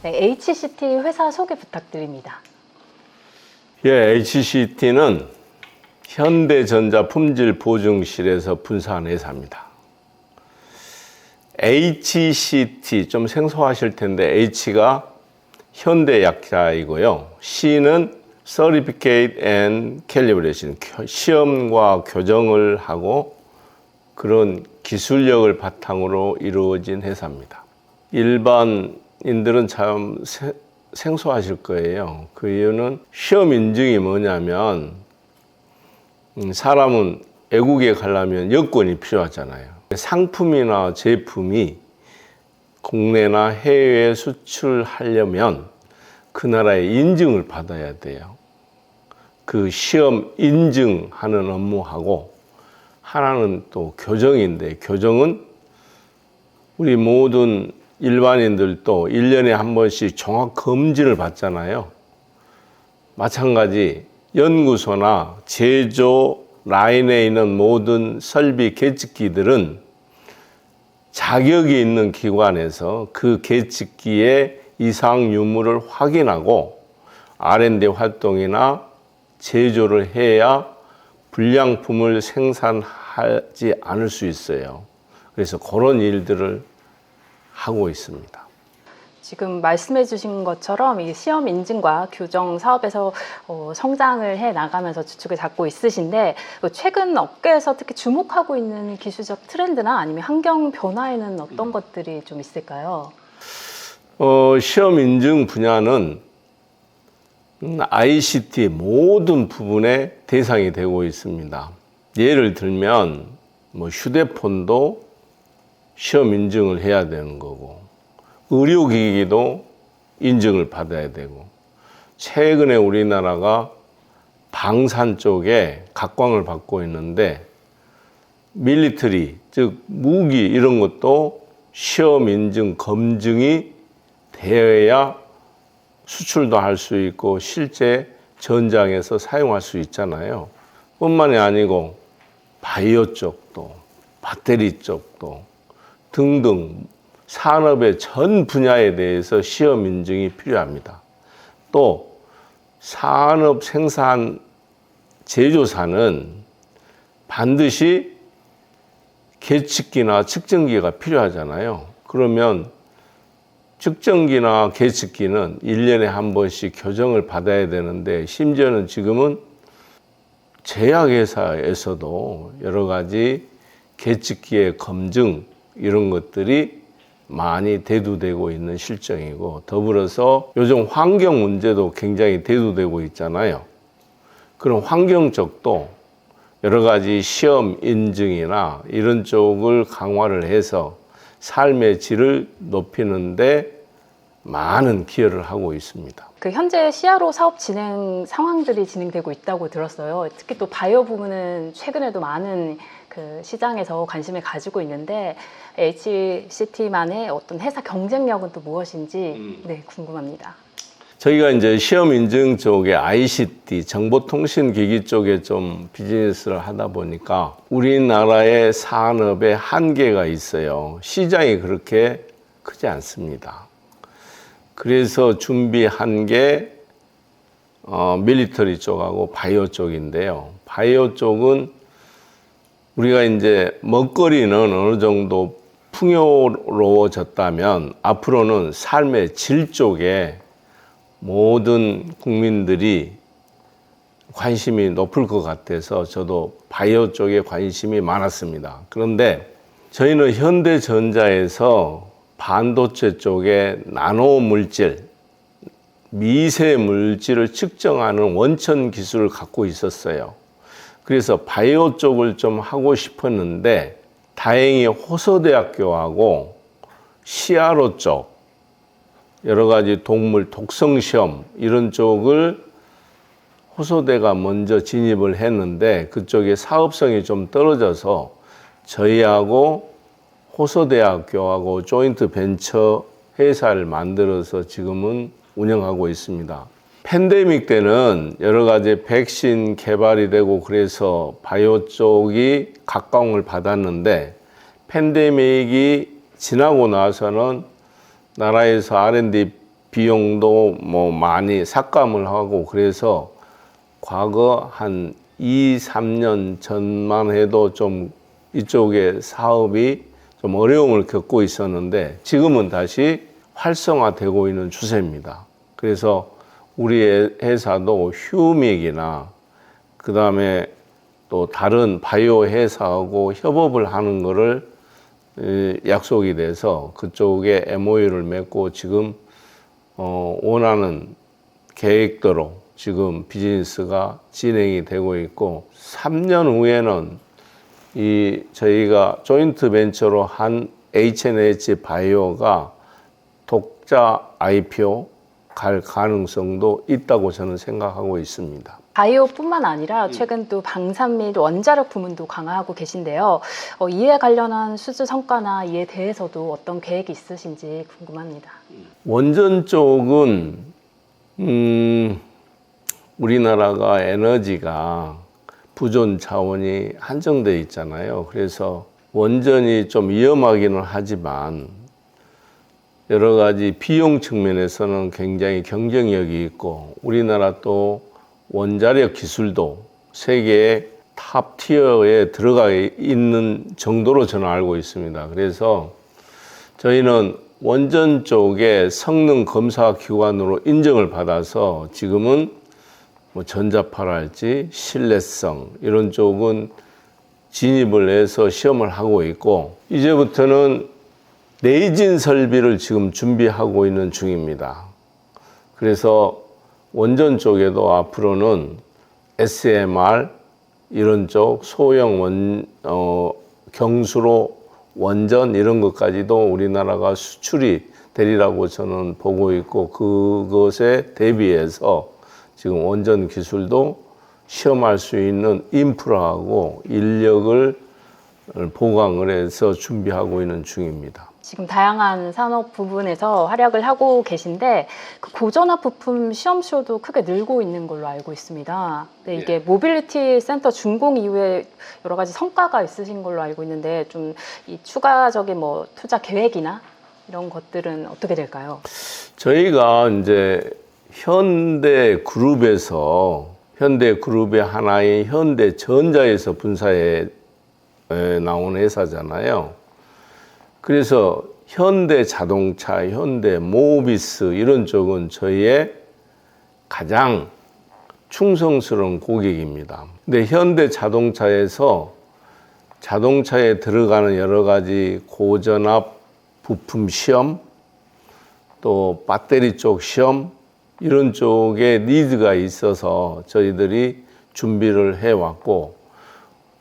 네, HCT 회사 소개 부탁드립니다. 예, HCT는 현대전자 품질보증실에서 분사한 회사입니다. HCT 좀 생소하실 텐데 H가 현대 약자이고요. C는 Certificate and Calibration, 시험과 교정을 하고 그런 기술력을 바탕으로 이루어진 회사입니다. 일반인들은 참 생소하실 거예요. 그 이유는 시험 인증이 뭐냐면 사람은 외국에 가려면 여권이 필요하잖아요. 상품이나 제품이 국내나 해외에 수출하려면 그 나라의 인증을 받아야 돼요. 그 시험 인증하는 업무하고 하나는 또 교정인데, 교정은 우리 모든 일반인들도 1년에 한 번씩 종합 검진을 받잖아요. 마찬가지 연구소나 제조 라인에 있는 모든 설비 계측기들은 자격이 있는 기관에서 그 계측기의 이상 유무를 확인하고 R&D 활동이나 제조를 해야 불량품을 생산하지 않을 수 있어요. 그래서 그런 일들을 하고 있습니다. 지금 말씀해 주신 것처럼 이 시험 인증과 교정 사업에서 성장을 해 나가면서 주축을 잡고 있으신데, 최근 업계에서 특히 주목하고 있는 기술적 트렌드나 아니면 환경 변화에는 어떤 것들이 좀 있을까요? 시험 인증 분야는 ICT 모든 부분의 대상이 되고 있습니다. 예를 들면 휴대폰도 시험 인증을 해야 되는 거고, 의료기기도 인증을 받아야 되고, 최근에 우리나라가 방산 쪽에 각광을 받고 있는데 밀리터리, 즉 무기 이런 것도 시험 인증 검증이 되어야 수출도 할 수 있고 실제 전장에서 사용할 수 있잖아요. 뿐만이 아니고 바이오 쪽도, 배터리 쪽도 등등 산업의 전 분야에 대해서 시험 인증이 필요합니다. 또 산업 생산 제조사는 반드시 계측기나 측정기가 필요하잖아요. 그러면 측정기나 계측기는 1년에 한 번씩 교정을 받아야 되는데, 심지어는 지금은 제약회사에서도 여러 가지 계측기의 검증 이런 것들이 많이 대두되고 있는 실정이고, 더불어서 요즘 환경 문제도 굉장히 대두되고 있잖아요. 그런 환경 쪽도 여러 가지 시험 인증이나 이런 쪽을 강화를 해서 삶의 질을 높이는데 많은 기여를 하고 있습니다. 현재 CRO 사업 진행 상황들이 진행되고 있다고 들었어요. 특히 또 바이오 부분은 최근에도 많은 시장에서 관심을 가지고 있는데, HCT만의 어떤 회사 경쟁력은 또 무엇인지 궁금합니다. 저희가 이제 시험 인증 쪽에 ICT, 정보통신기기 쪽에 좀 비즈니스를 하다 보니까 우리나라의 산업에 한계가 있어요. 시장이 그렇게 크지 않습니다. 그래서 준비한 게 밀리터리 쪽하고 바이오 쪽인데요. 바이오 쪽은 우리가 이제 먹거리는 어느 정도 풍요로워졌다면 앞으로는 삶의 질 쪽에 모든 국민들이 관심이 높을 것 같아서 저도 바이오 쪽에 관심이 많았습니다. 그런데 저희는 현대전자에서 반도체 쪽에 나노 물질, 미세 물질을 측정하는 원천 기술을 갖고 있었어요. 그래서 바이오 쪽을 좀 하고 싶었는데, 다행히 호서대학교하고 CRO 쪽, 여러 가지 동물 독성 시험 이런 쪽을 호서대가 먼저 진입을 했는데, 그쪽에 사업성이 좀 떨어져서 저희하고 호서대학교하고 조인트 벤처 회사를 만들어서 지금은 운영하고 있습니다. 팬데믹 때는 여러 가지 백신 개발이 되고 그래서 바이오 쪽이 각광을 받았는데, 팬데믹이 지나고 나서는 나라에서 R&D 비용도 뭐 많이 삭감을 하고 그래서 과거 한 2, 3년 전만 해도 좀 이쪽에 사업이 좀 어려움을 겪고 있었는데 지금은 다시 활성화되고 있는 추세입니다. 그래서 우리 회사도 휴믹이나 그 다음에 또 다른 바이오 회사하고 협업을 하는 거를 약속이 돼서 그쪽에 MOU를 맺고 지금 원하는 계획대로 지금 비즈니스가 진행이 되고 있고 3년 후에는 저희가 조인트 벤처로 한 H&H 바이오가 독자 IPO 갈 가능성도 있다고 저는 생각하고 있습니다. 바이오뿐만 아니라 최근 또 방산 및 원자력 부문도 강화하고 계신데요. 이에 관련한 수주 성과나 이에 대해서도 어떤 계획이 있으신지 궁금합니다. 원전 쪽은 우리나라가 에너지가 부존 자원이 한정돼 있잖아요. 그래서 원전이 좀 위험하기는 하지만 여러 가지 비용 측면에서는 굉장히 경쟁력이 있고 우리나라 또 원자력 기술도 세계의 탑 티어에 들어가 있는 정도로 저는 알고 있습니다. 그래서 저희는 원전 쪽에 성능 검사 기관으로 인정을 받아서 지금은 뭐 전자파랄지 신뢰성 이런 쪽은 진입을 해서 시험을 하고 있고 이제부터는 내진 설비를 지금 준비하고 있는 중입니다. 그래서 원전 쪽에도 앞으로는 SMR 이런 쪽 소형 경수로 원전 이런 것까지도 우리나라가 수출이 되리라고 저는 보고 있고 그것에 대비해서 지금 원전 기술도 시험할 수 있는 인프라하고 인력을 보강을 해서 준비하고 있는 중입니다. 지금 다양한 산업 부분에서 활약을 하고 계신데 그 고전압 부품 시험수요도 크게 늘고 있는 걸로 알고 있습니다. 네, 이게 모빌리티 센터 준공 이후에 여러 가지 성과가 있으신 걸로 알고 있는데 좀 이 추가적인 뭐 투자 계획이나 이런 것들은 어떻게 될까요? 저희가 이제 현대그룹의 하나인 현대전자에서 분사해 나온 회사잖아요. 그래서 현대자동차, 현대모비스 이런 쪽은 저희의 가장 충성스러운 고객입니다. 근데 현대자동차에서 자동차에 들어가는 여러 가지 고전압 부품 시험, 또 배터리 쪽 시험 이런 쪽에 니드가 있어서 저희들이 준비를 해왔고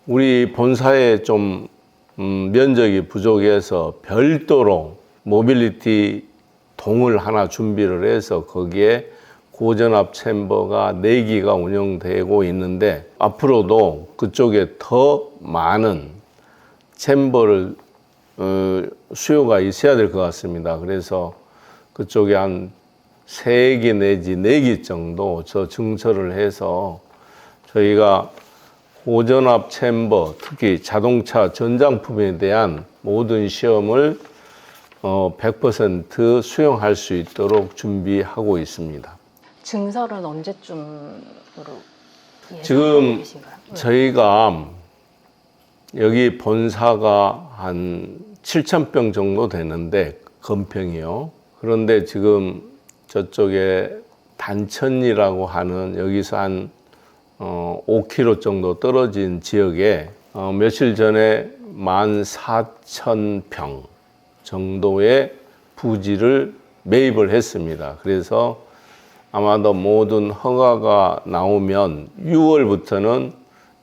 우리 본사에 좀 면적이 부족해서 별도로 모빌리티 동을 하나 준비를 해서 거기에 고전압 챔버가 4기가 운영되고 있는데 앞으로도 그쪽에 더 많은 챔버를 수요가 있어야 될 것 같습니다. 그래서 그쪽에 한 3기 내지 4기 정도 저 증설을 해서 저희가 고전압 챔버, 특히 자동차 전장품에 대한 모든 시험을 100% 수용할 수 있도록 준비하고 있습니다. 증설은 언제쯤으로 지금 계신가요? 저희가 여기 본사가 한 7,000평 정도 되는데 건평이요. 그런데 지금 저쪽에 단천이라고 하는 여기서 한 5km 정도 떨어진 지역에 며칠 전에 14,000평 정도의 부지를 매입을 했습니다. 그래서 아마도 모든 허가가 나오면 6월부터는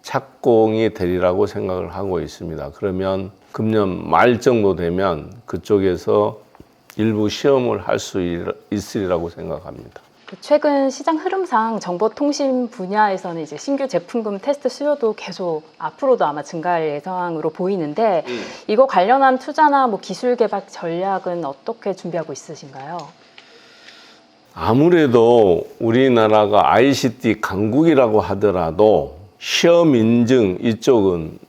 착공이 되리라고 생각을 하고 있습니다. 그러면 금년 말 정도 되면 그쪽에서 일부 시험을 할 수 있으리라고 생각합니다. 최근 시장 흐름상 정보통신 분야에서는 이제 신규 제품군 테스트 수요도 계속 앞으로도 아마 증가할 예상으로 보이는데 이거 관련한 투자나 뭐 기술 개발 전략은 어떻게 준비하고 있으신가요? 아무래도 우리나라가 ICT 강국이라고 하더라도 시험 인증 이쪽은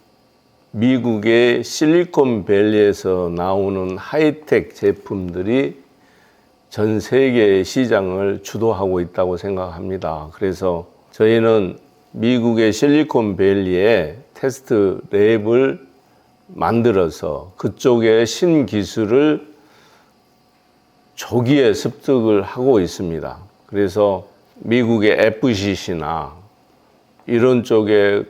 미국의 실리콘밸리에서 나오는 하이텍 제품들이 전 세계의 시장을 주도하고 있다고 생각합니다. 그래서 저희는 미국의 실리콘밸리에 테스트 랩을 만들어서 그쪽의 신기술을 조기에 습득을 하고 있습니다. 그래서 미국의 FCC나 이런 쪽에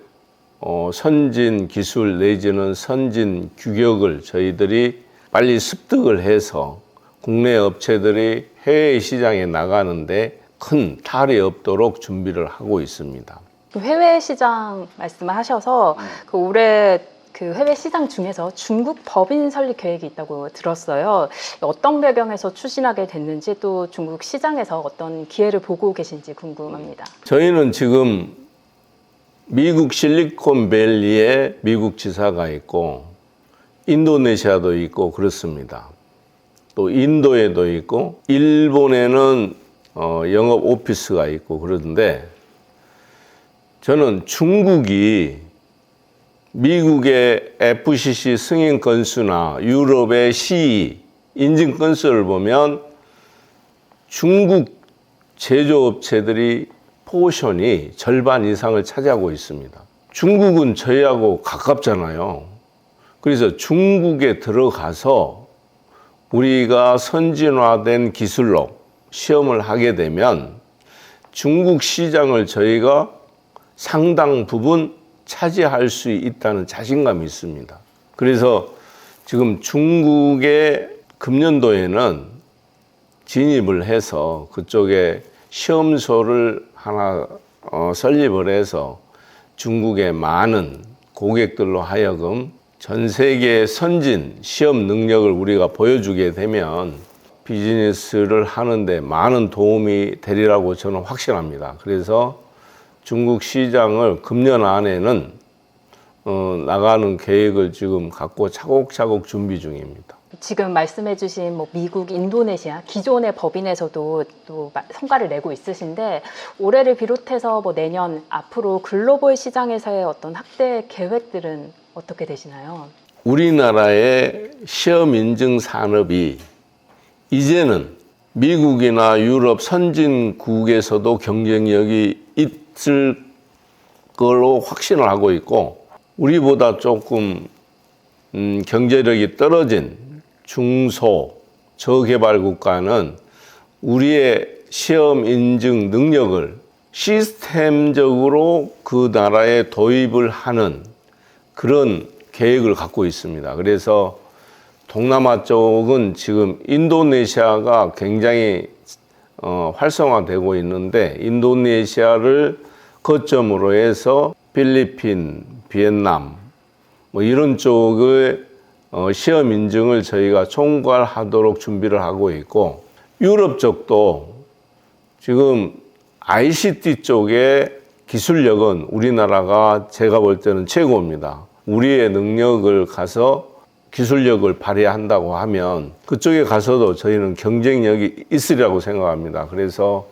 선진 기술 내지는 선진 규격을 저희들이 빨리 습득을 해서 국내 업체들이 해외 시장에 나가는데 큰 탈이 없도록 준비를 하고 있습니다. 해외 시장 말씀을 하셔서 올해 그 해외 시장 중에서 중국 법인 설립 계획이 있다고 들었어요. 어떤 배경에서 추진하게 됐는지 또 중국 시장에서 어떤 기회를 보고 계신지 궁금합니다. 저희는 지금 미국 실리콘밸리에 미국 지사가 있고 인도네시아도 있고 그렇습니다. 또 인도에도 있고 일본에는 영업 오피스가 있고 그러는데 저는 중국이 미국의 FCC 승인 건수나 유럽의 CE 인증 건수를 보면 중국 제조업체들이 포션이 절반 이상을 차지하고 있습니다. 중국은 저희하고 가깝잖아요. 그래서 중국에 들어가서 우리가 선진화된 기술로 시험을 하게 되면 중국 시장을 저희가 상당 부분 차지할 수 있다는 자신감이 있습니다. 그래서 지금 중국의 금년도에는 진입을 해서 그쪽에 시험소를 하나 설립을 해서 중국의 많은 고객들로 하여금 전 세계 선진 시험 능력을 우리가 보여주게 되면 비즈니스를 하는데 많은 도움이 되리라고 저는 확신합니다. 그래서 중국 시장을 금년 안에는 나가는 계획을 지금 갖고 차곡차곡 준비 중입니다. 지금 말씀해주신 미국, 인도네시아 기존의 법인에서도 또 성과를 내고 있으신데 올해를 비롯해서 내년 앞으로 글로벌 시장에서의 어떤 확대 계획들은 어떻게 되시나요? 우리나라의 시험 인증 산업이 이제는 미국이나 유럽 선진국에서도 경쟁력이 있을 걸로 확신을 하고 있고 우리보다 조금 경제력이 떨어진 중소 저개발 국가는 우리의 시험 인증 능력을 시스템적으로 그 나라에 도입을 하는 그런 계획을 갖고 있습니다. 그래서 동남아 쪽은 지금 인도네시아가 굉장히 활성화되고 있는데 인도네시아를 거점으로 해서 필리핀, 비엔남 이런 쪽의 시험 인증을 저희가 총괄하도록 준비를 하고 있고 유럽 쪽도 지금 ICT 쪽의 기술력은 우리나라가 제가 볼 때는 최고입니다. 우리의 능력을 가서 기술력을 발휘한다고 하면 그쪽에 가서도 저희는 경쟁력이 있으리라고 생각합니다. 그래서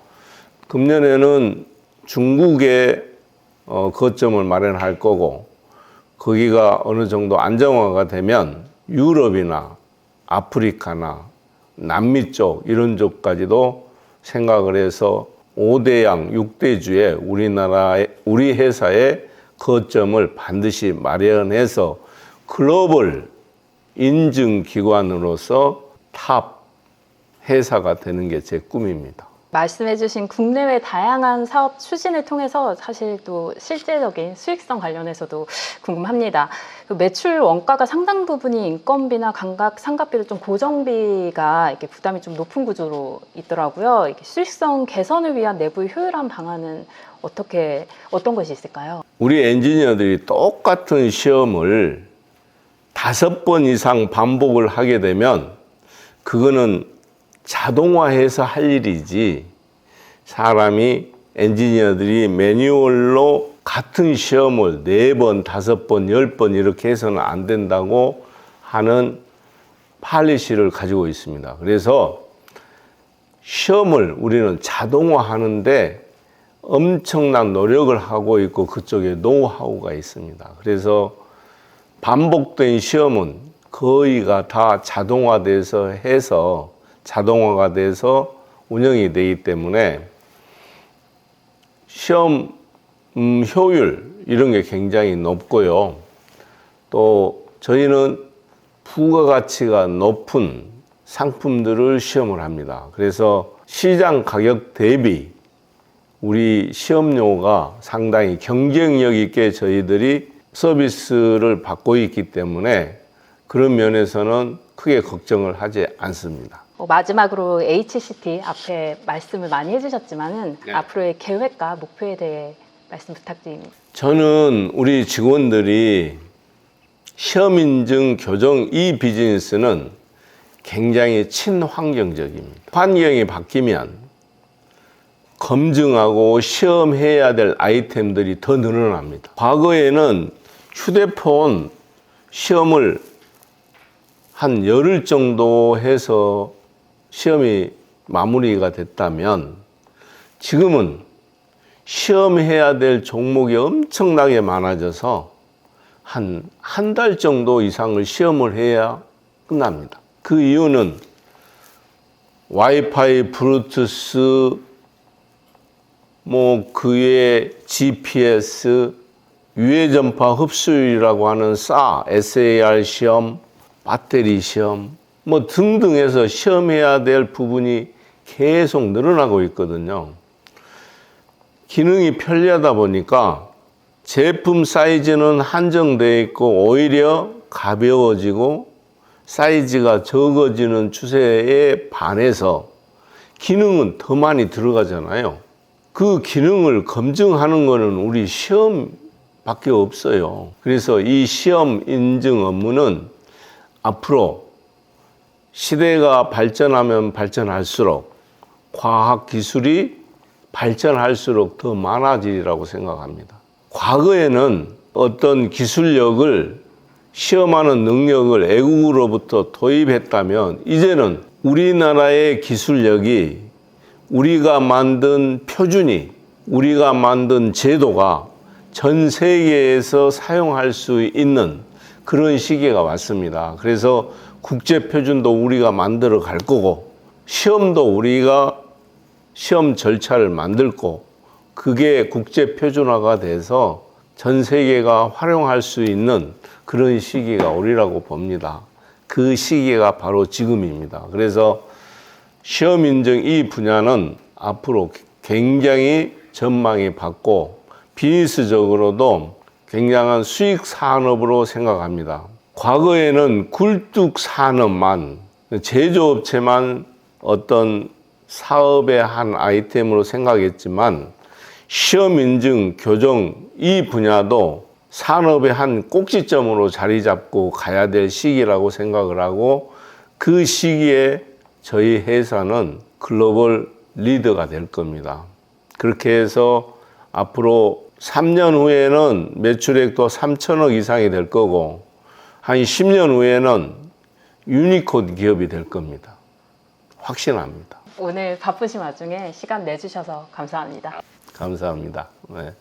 금년에는 중국에 거점을 마련할 거고 거기가 어느 정도 안정화가 되면 유럽이나 아프리카나 남미 쪽 이런 쪽까지도 생각을 해서 5대양 6대주에 우리 회사의 거점을 반드시 마련해서 글로벌 인증기관으로서 탑 회사가 되는 게 제 꿈입니다. 말씀해주신 국내외 다양한 사업 추진을 통해서 사실 또 실제적인 수익성 관련해서도 궁금합니다. 매출 원가가 상당 부분이 인건비나 감각, 상가비로 좀 고정비가 이렇게 부담이 좀 높은 구조로 있더라고요. 수익성 개선을 위한 내부 효율화 방안은 어떤 것이 있을까요? 우리 엔지니어들이 똑같은 시험을 5번 이상 반복을 하게 되면 그거는 자동화해서 할 일이지 사람이 엔지니어들이 매뉴얼로 같은 시험을 4번, 5번, 10번 이렇게 해서는 안 된다고 하는 팔리시를 가지고 있습니다. 그래서 시험을 우리는 자동화하는데 엄청난 노력을 하고 있고 그쪽에 노하우가 있습니다. 그래서 반복된 시험은 거의가 다 자동화돼서 해서 자동화가 돼서 운영이 되기 때문에 시험 효율 이런 게 굉장히 높고요. 또 저희는 부가가치가 높은 상품들을 시험을 합니다. 그래서 시장 가격 대비 우리 시험료가 상당히 경쟁력 있게 저희들이 서비스를 받고 있기 때문에 그런 면에서는 크게 걱정을 하지 않습니다. 마지막으로 HCT 앞에 말씀을 많이 해주셨지만은 네. 앞으로의 계획과 목표에 대해 말씀 부탁드립니다. 저는 우리 직원들이 시험인증 교정 이 비즈니스는 굉장히 친환경적입니다. 환경이 바뀌면 검증하고 시험해야 될 아이템들이 더 늘어납니다. 과거에는 휴대폰 시험을 한 열흘 정도 해서 시험이 마무리가 됐다면 지금은 시험해야 될 종목이 엄청나게 많아져서 한 달 정도 이상을 시험을 해야 끝납니다. 그 이유는 와이파이, 블루투스, 그외 GPS, 유해전파 흡수율이라고 하는 SAR 시험, 배터리 시험, 등등 해서 시험해야 될 부분이 계속 늘어나고 있거든요. 기능이 편리하다 보니까 제품 사이즈는 한정되어 있고 오히려 가벼워지고 사이즈가 적어지는 추세에 반해서 기능은 더 많이 들어가잖아요. 그 기능을 검증하는 거는 우리 시험밖에 없어요. 그래서 이 시험 인증 업무는 앞으로 시대가 발전하면 발전할수록 과학 기술이 발전할수록 더 많아지리라고 생각합니다. 과거에는 어떤 기술력을 시험하는 능력을 외국으로부터 도입했다면 이제는 우리나라의 기술력이 우리가 만든 표준이 우리가 만든 제도가 전 세계에서 사용할 수 있는 그런 시기가 왔습니다. 그래서 국제 표준도 우리가 만들어 갈 거고 시험도 우리가 시험 절차를 만들 거 그게 국제 표준화가 돼서 전 세계가 활용할 수 있는 그런 시기가 오리라고 봅니다. 그 시기가 바로 지금입니다. 그래서 시험 인증 이 분야는 앞으로 굉장히 전망이 밝고 비즈니스적으로도 굉장한 수익 산업으로 생각합니다. 과거에는 굴뚝 산업만 제조업체만 어떤 사업의 한 아이템으로 생각했지만 시험 인증 교정 이 분야도 산업의 한 꼭지점으로 자리 잡고 가야 될 시기라고 생각을 하고 그 시기에 저희 회사는 글로벌 리더가 될 겁니다. 그렇게 해서 앞으로 3년 후에는 매출액도 3천억 이상이 될 거고 한 10년 후에는 유니콘 기업이 될 겁니다. 확신합니다. 오늘 바쁘신 와중에 시간 내주셔서 감사합니다. 감사합니다. 네.